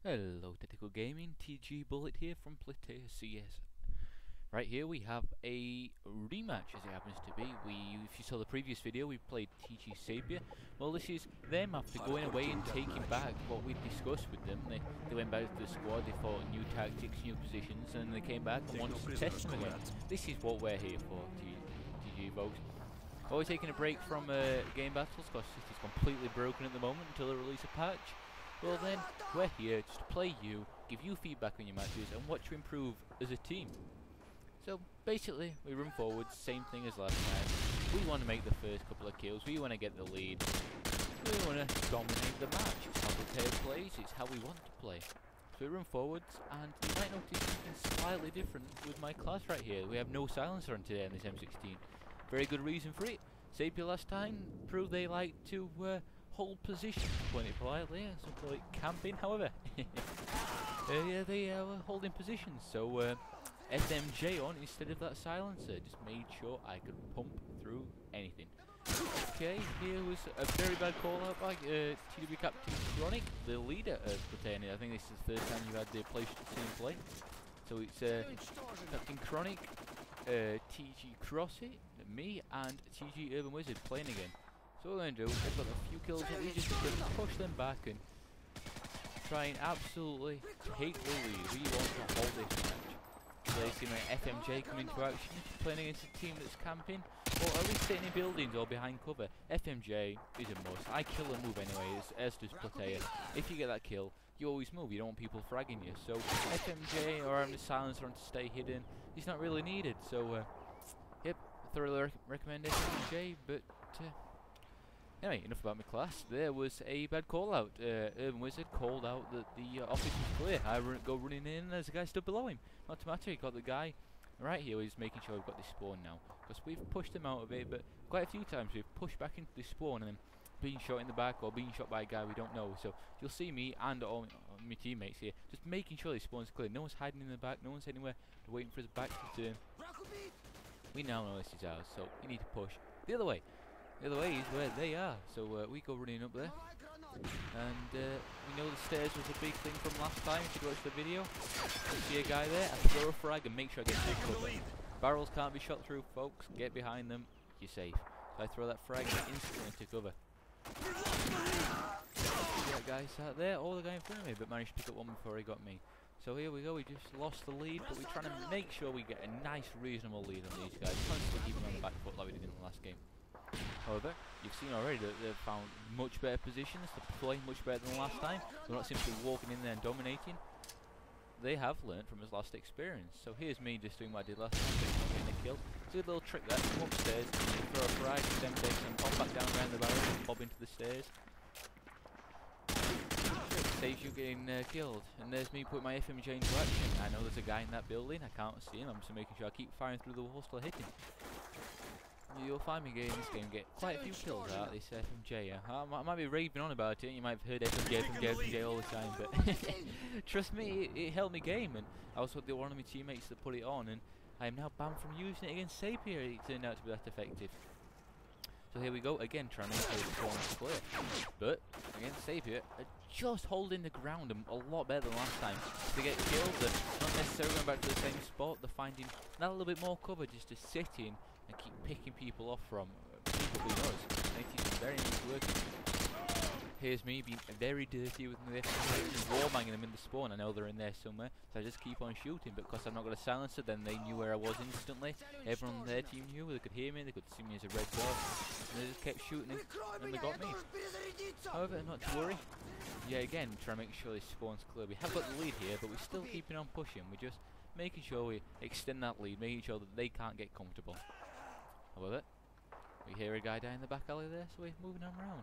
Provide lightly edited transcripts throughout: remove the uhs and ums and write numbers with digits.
Hello Tactical Gaming, TG Bullet here from Platea CS. Right here we have a rematch as it happens to be. If you saw the previous video, we played TG Sapir. Well, this is them after going away and taking back what we discussed with them. They went back to the squad, they fought new tactics, new positions, and they came back and wanted to test them again. This is what we're here for, TG folks. Always taking a break from game battles because it is completely broken at the moment until they release a patch. Well then, we're here just to play you, give you feedback on your matches and watch you improve as a team. So basically, we run forward, same thing as last time. We want to make the first couple of kills, we want to get the lead. We want to dominate the match. It's how the player plays, it's how we want to play. So we run forwards, and you might notice something slightly different with my class right here. We have no silencer on today on this M16. Very good reason for it. Sapir last time proved they like to hold position, putting it politely, some call it camping, however. Yeah, they were holding positions, so SMJ on instead of that silencer, just made sure I could pump through anything. Okay, here was a very bad call out by TW Captain Chronic, the leader of Platea. I think this is the first time you've had the team play. So it's Captain Chronic, TG Crossy, me, and TG Urban Wizard playing again. So what we're going to do, we've got a few kills and we just going to push them back and try and absolutely take the lead. We want to hold this match. So you see my FMJ come into action, playing against a team that's camping, or at least sitting in buildings or behind cover. FMJ is a must. I kill and move anyway, as does Platea. If you get that kill, you always move, you don't want people fragging you. So FMJ or having a silencer on to stay hidden, he's not really needed. So yep, thoroughly recommend FMJ, but anyway, enough about my class. There was a bad call out. Urban Wizard called out that the office was clear. I go running in and there's a guy stood below him. Not to matter, he got the guy right here. He's making sure we've got this spawn now. Because we've pushed him out of it, but quite a few times we've pushed back into the spawn and then being shot in the back or being shot by a guy we don't know. So you'll see me and all my teammates here just making sure this spawn's clear. No one's hiding in the back, no one's anywhere waiting for his back to turn. We now know this is ours, so you need to push the other way. The other way is where they are, so we go running up there, and we know the stairs was a big thing from last time. If you watch the video, you see a guy there, I throw a frag and make sure I get to cover. Barrels can't be shot through, folks, get behind them, you're safe. So I throw that frag and instantly to cover. See that guy sat there, or the guy in front of me, but managed to pick up one before he got me. So here we go, we just lost the lead, but we're trying to make sure we get a nice, reasonable lead on these guys, constantly keeping on the back foot like we did in the last game. However, you've seen already that they've found much better positions, they're playing much better than last time. They're not simply walking in there and dominating. They have learned from his last experience. So here's me just doing what I did last time, getting a kill. It's a good little trick there, come upstairs, throw a frag, then take and pop back down around the barrel and bob into the stairs. Saves you getting killed. And there's me putting my FMJ into action. I know there's a guy in that building, I can't see him, I'm just making sure I keep firing through the walls till I hit him. You'll find me getting this game, get quite a few kills out of this FMJ. Yeah. I might be raving on about it, you might have heard FMJ all the time, but trust me, it held me game, and I was one of my teammates that put it on, and I am now banned from using it against Sapir. It turned out to be that effective. So here we go, again trying to make the spawn clear. But against Sapir, just holding the ground a lot better than last time. They get killed, they're not necessarily going back to the same spot, they're finding that little bit more cover just to sit in and keep picking people off from people being us. And it is very nice working. Here's me being very dirty with the wallbanging them in the spawn. I know they're in there somewhere, so I just keep on shooting. But because I've not got a silencer, then they knew where I was instantly. Everyone on their team knew, they could hear me, they could see me as a red dot. And they just kept shooting and they got me. However, not to worry. Yeah, again, trying to make sure this spawn's clear. We have got the lead here, but we're still keeping on pushing. We're just making sure we extend that lead, making sure that they can't get comfortable. However, we hear a guy down in the back alley there, so we're moving on around.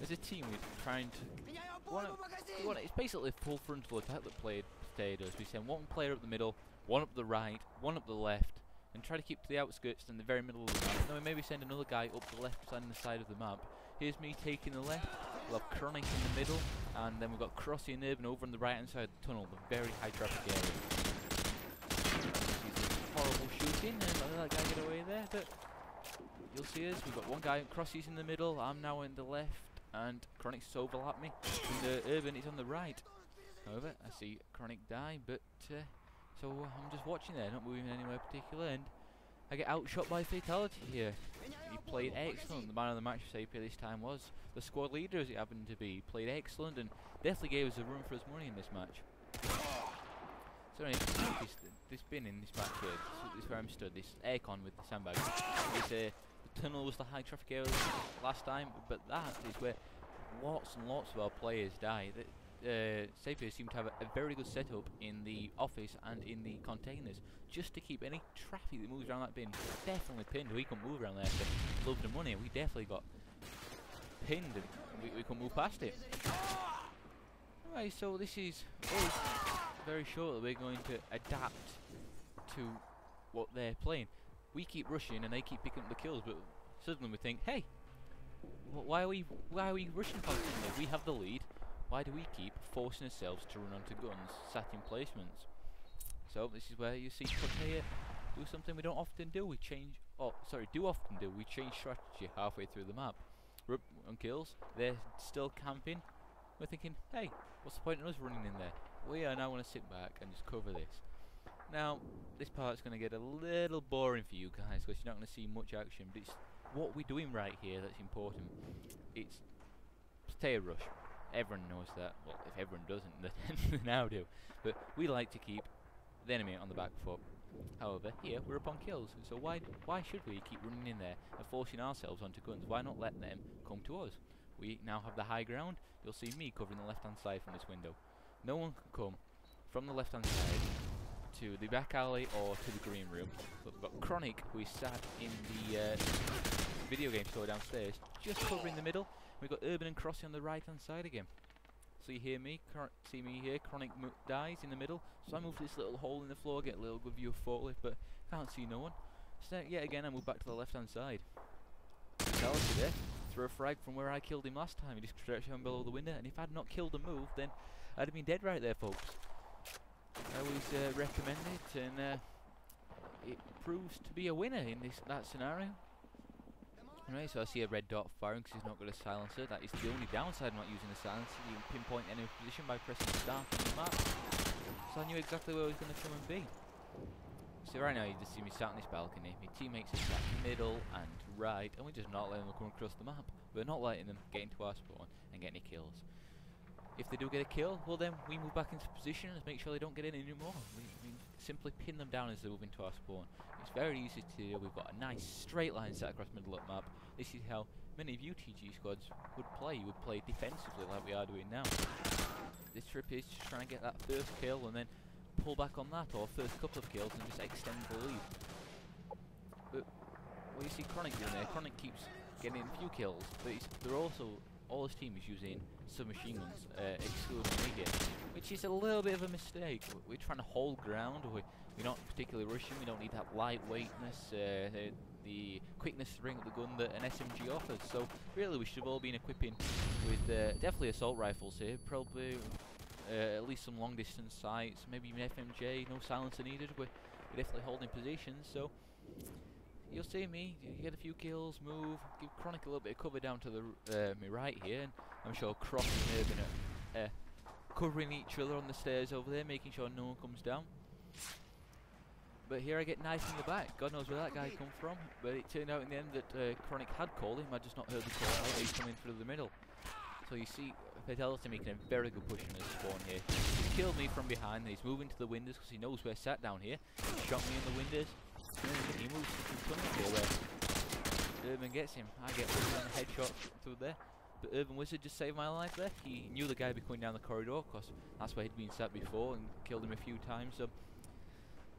As a team, we're trying to... it's basically a full frontal attack that Platea does. We send one player up the middle, one up the right, one up the left, and try to keep to the outskirts and the very middle of the map. Then we maybe send another guy up the left side and the side of the map. Here's me taking the left, we'll have Chronic in the middle, and then we've got Crossy and Urban over on the right hand side of the tunnel, the very high traffic area. Horrible shooting, and let that guy get away there, but you'll see us, we've got one guy, Crossy's in the middle, I'm now in the left, and Chronic's overlapped me, and Urban is on the right. However, I see Chronic die, but so I'm just watching there, not moving anywhere particular, and I get outshot by Fatality here. He played excellent. The man of the match for Sapir this time was the squad leader, as he happened to be. He played excellent and definitely gave us a run for his money in this match. So anyway, this bin in this match here, this is where I'm stood, this aircon with the sandbag. The tunnel was the high traffic area last time, but that is where lots and lots of our players die. Sapir seem to have a very good setup in the office and in the containers, just to keep any traffic that moves around that bin definitely pinned. We couldn't move around there for love the money. We definitely got pinned and we couldn't move past it. Alright, so this is us very shortly. We're going to adapt to what they're playing. We keep rushing and they keep picking up the kills, but suddenly we think, hey, why are we rushing constantly? We have the lead. Why do we keep forcing ourselves to run onto guns sat in placements? So this is where you see Plataea do something we don't often do. We change, do often do. We change strategy halfway through the map. We're up on kills. They're still camping. We're thinking, hey, what's the point in us running in there? We are now going to sit back and just cover this. Now, this part's going to get a little boring for you guys because you're not going to see much action. But it's what we're doing right here that's important. It's Plataea rush. Everyone knows that. Well, if everyone doesn't, then they now do. But we like to keep the enemy on the back foot. However, here we're upon kills. So why should we keep running in there and forcing ourselves onto guns? Why not let them come to us? We now have the high ground. You'll see me covering the left-hand side from this window. No one can come from the left-hand side to the back alley or to the green room. But we've got Chronic, who is sat in the video game store downstairs, just covering the middle. We've got Urban and Crossy on the right-hand side again. So you hear me, see me here, Chronic dies in the middle. So I move to this little hole in the floor, get a little good view of forklift, but can't see no one. So yet again I move back to the left-hand side. Fatality there, throw a frag from where I killed him last time. He just stretched down below the window, and if I'd not killed the move, then I'd have been dead right there, folks. I always recommend it, and it proves to be a winner in that scenario. Right, so I see a red dot firing because he's not got a silencer. That is the only downside of not using a silencer. You can pinpoint any position by pressing start on the map. So I knew exactly where I was going to come and be. So right now you just see me sat on this balcony. My teammates are sat middle and right, and we're just not letting them come across the map. We're not letting them get into our spawn and get any kills. If they do get a kill, well then we move back into position and make sure they don't get in anymore. We simply pin them down as they move into our spawn. It's very easy to do. We've got a nice straight line set across the middle of the map. This is how many of you TG squads would play. You would play defensively like we are doing now. This trip is just trying to get that first kill and then pull back on that, or first couple of kills and just extend the lead. But what you see Chronic doing there, Chronic keeps getting a few kills, but they're also, all his team is using submachine guns, excluding me here, which is a little bit of a mistake. We're trying to hold ground, we're not particularly rushing, we don't need that lightweightness, the quickness to bring up the gun that an SMG offers. So really we should have all been equipping with definitely assault rifles here, probably at least some long distance sights, maybe even FMJ, no silencer needed. We're definitely holding positions, so you'll see me, you get a few kills, move, give Chronic a little bit of cover down to the my right here, and I'm sure Cross and Urban are covering each other on the stairs over there, making sure no one comes down. But here I get knifed in the back. God knows where that guy come from, but it turned out in the end that Chronic had called him. I just not heard the call out. He's coming through the middle. So you see Fatality making a very good push on his spawn here. He's killed me from behind, and he's moving to the windows because he knows we're sat down here. He shot me in the windows. He moves to the tunnel here where Urban gets him. I get one headshot through there. But Urban Wizard just saved my life there. He knew the guy would be coming down the corridor because that's where he'd been sat before, and killed him a few times. So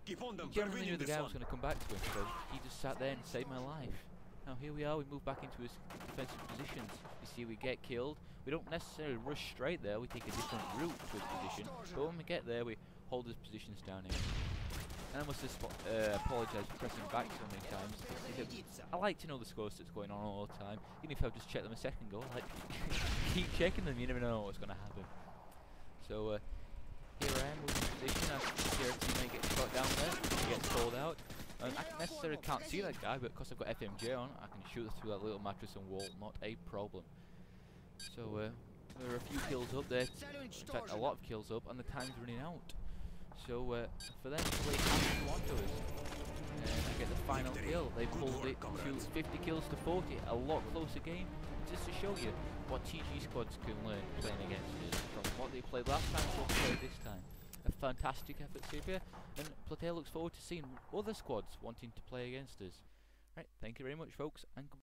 he generally knew the guy was going to come back to him, so he just sat there and saved my life. Now here we are, we move back into his defensive positions. You see we get killed. We don't necessarily rush straight there, we take a different route to his position. But when we get there, we hold his positions down here. And I must just apologise for pressing back so many times. I like to know the scores that's going on all the time. Even if I've just checked them a second ago, I like keep checking them, you never know what's going to happen. So here I am moving position. I hear a teammate get shot down there. He gets called out. And I necessarily can't see that guy, but because I've got FMJ on, I can shoot through that little mattress and wall, not a problem. So There are a few kills up there, in fact a lot of kills up, and the time's running out. So for them to play half to onto us and get the final kill, they pulled it to 50 kills to 40, a lot closer game. Just to show you what TG squads can learn playing against us from what they played last time to what they played this time. A fantastic effort, Sabia, and Plataea looks forward to seeing other squads wanting to play against us. Right, thank you very much, folks, and goodbye.